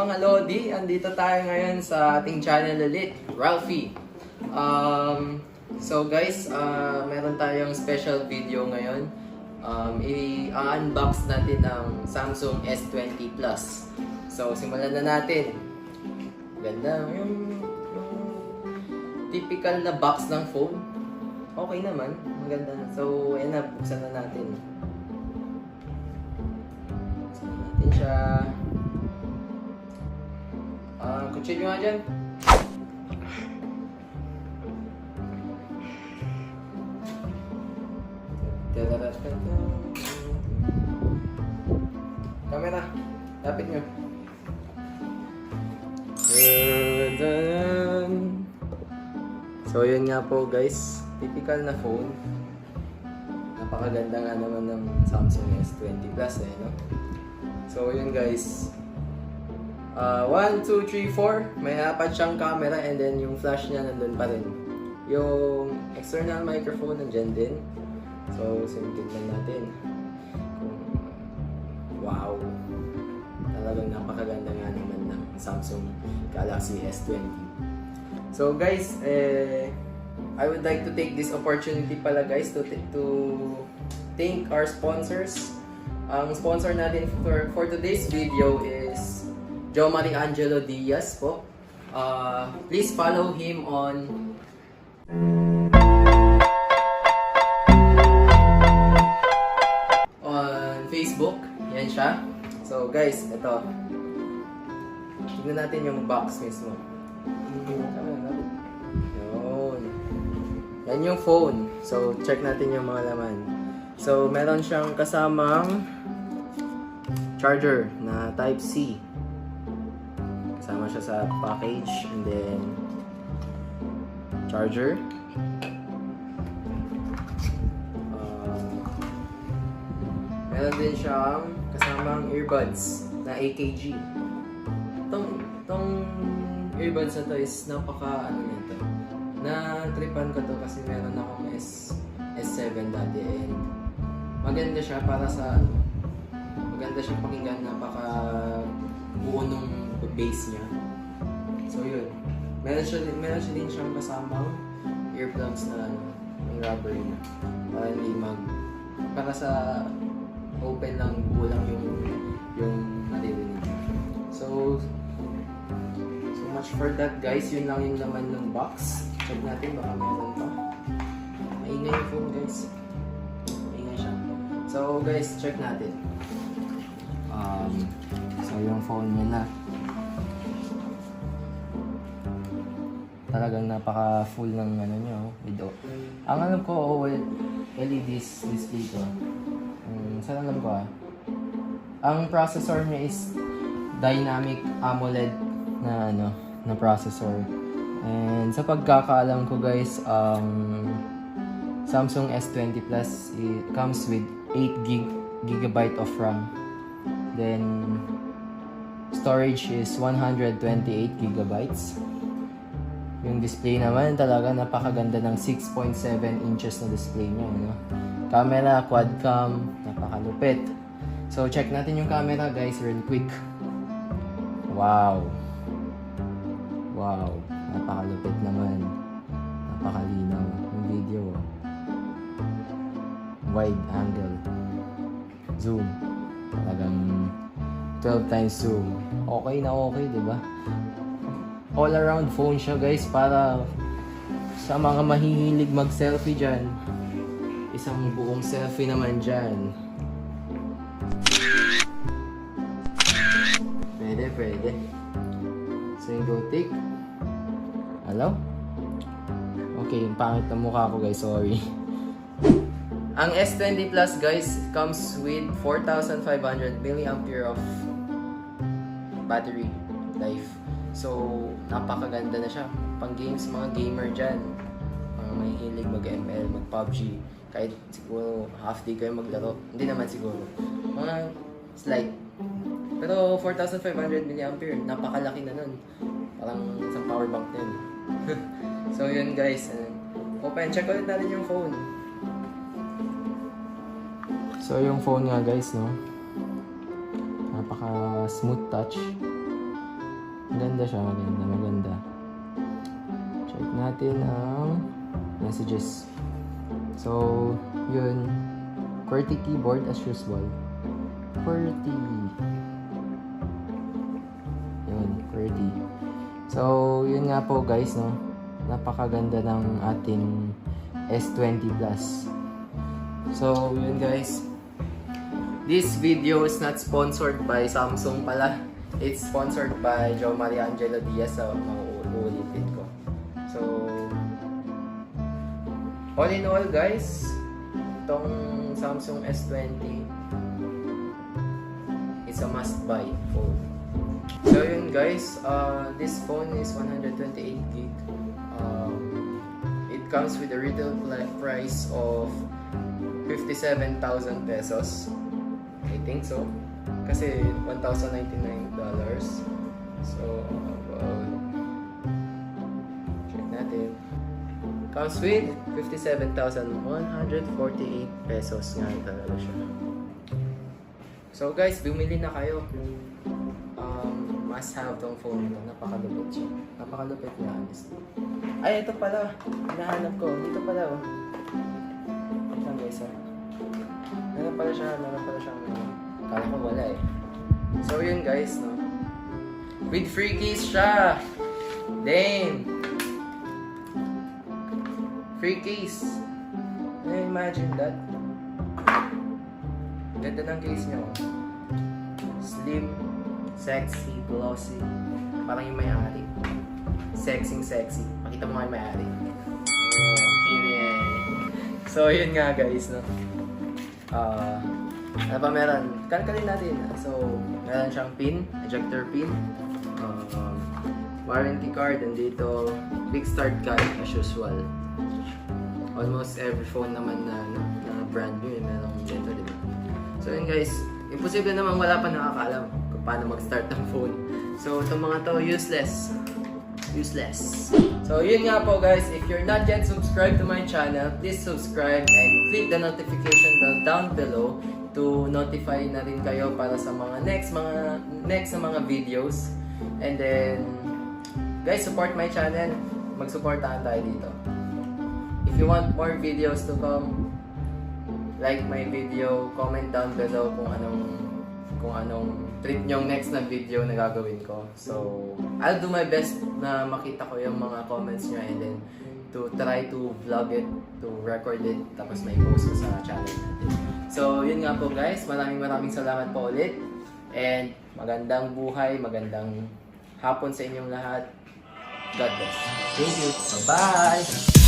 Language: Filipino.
mga Lodi? Andito tayo ngayon sa ating channel ulit, Ralphie. So guys, meron tayong special video ngayon. I-unbox natin ang Samsung S20 Plus. So simulan na natin. Ganda, yung typical na box ng phone. Okay naman, maganda na. So ayan na, buksan na natin. Buksan na natin siya. Kutsilyo nga dyan. Camera, lapit nyo. So yun nga po guys, typical na phone. Napakaganda nga naman ng Samsung S20 Plus no? So yun guys, 1, 2, 3, 4. May apat siyang camera and then yung flash niya nandun pa rin. Yung external microphone nandyan din. So, tignan natin. Wow! Talagang napakaganda nga naman ng Samsung Galaxy S20. So guys, I would like to take this opportunity pala guys to thank our sponsors. Ang sponsor natin for today's video is Joe Mariangelo Diaz po. Please follow him on Facebook. Yan siya. So guys, ito. Tignan natin yung box mismo. Yun. Yan yung phone. So check natin yung mga laman. So meron siyang kasamang charger na Type-C. Kasama siya sa package, and then charger. Meron din siyang kasamang earbuds na AKG. Itong earbuds na to is napaka nito. Na-tripan ko to kasi meron akong S7 dati and maganda siya para sa maganda siyang pakinggan, napaka buo nung base niya. So yun. Meron siya din siyang kasamang earplugs na yung rubber niya. Para hindi para sa open lang, bulang yung naririnig. So much for that guys. Yun lang yung laman ng box. Check natin baka meron pa. Maingay yung phone guys. Maingay siya. So guys, check natin. So yung phone niya na. Talagang napaka full ng ano nyo, video. Ang alam ko, LED display to. Saan alam ko ang processor niya is dynamic AMOLED na processor. And sa pagkakaalam ko guys, Samsung S20 Plus, it comes with 8 GB of RAM. Then storage is 128 GB. Yung display naman talaga napakaganda ng 6.7 inches na display niya, no? Camera, quad cam, napakalupit. So check natin yung camera guys real quick. Wow. Wow, napakalupit naman. Napakalinaw yung video. Wide angle. Zoom. Talagang 12 times zoom. Okay na okay, di ba? All around phone siya guys, para sa mga mahihilig mag-selfie dyan. Isang buong selfie naman dyan. Pwede. Single take. Hello? Okay, yung pangit na mukha ko guys, sorry. Ang S20 Plus guys comes with 4,500 mAh of battery life. So, napakaganda na siya. Pang games, mga gamer dyan. Mga mahihilig mag-ML, mag-PUBG. Kahit siguro half day kayo maglaro. Hindi naman siguro. Mga slight. Pero 4,500 mAh, napakalaki na nun. Parang isang power bank na yun. So yun guys. Open, check ulit natin yung phone. So yung phone nga guys, no? Napaka smooth touch. Maganda siya, maganda. Check natin ang messages. So, yun. QWERTY keyboard as usual. QWERTY. Yun, QWERTY. So, yun nga po guys, no. Napakaganda ng ating S20 Plus. So, yun guys. This video is not sponsored by Samsung pala. It's sponsored by Jo Maria Angelo Diaz. So, mauulitin ko. So, all in all guys, itong Samsung S20 is a must-buy phone. So yun guys, this phone is 128 gig. It comes with a retail price of 57,000 pesos. I think so. Kasi $1,099. So, check natin. Comes with 57,148 pesos nga talaga siya. So guys, bumili na kayo kung must have tong phone nito. Napakalupit siya. Napakalupit niya, honestly. Ay, ito pala. Hinahanap ko. Dito pala, oh. Ito guys, oh. Meron pala siyang kala ko wala eh. So yun guys, no. With free keys siya. Damn. Free case. Can you imagine that? Ganda ng case niya. Oh. Slim, sexy, glossy. Parang yung may-ari. Sexy. Pakita mo nga yung may-ari. So, yun nga guys, no? Ano pa meron? Kalkalin natin. So, meron siyang pin, ejector pin. Warranty card, and dito, quick start guide as usual. Almost every phone naman na brand new merong dito, diba? So yun guys, imposible naman wala pa nakakaalam kung paano mag-start ng phone. So itong mga to, useless. So yun nga po guys, if you're not yet subscribed to my channel, please subscribe and click the notification bell down below to notify na rin kayo para sa mga next na mga videos. And then guys, support my channel. Mag-supportahan tayo dito. If you want more videos to come, like my video, comment down below kung anong trip nyong next na video na gagawin ko. So, I'll do my best na makita ko yung mga comments nyo and then to try to vlog it, to record it, tapos may post ko sa channel natin. So, yun nga po guys. Maraming salamat po ulit. And magandang buhay, magandang hapon sa inyong lahat. God bless. Thank you. Bye-bye!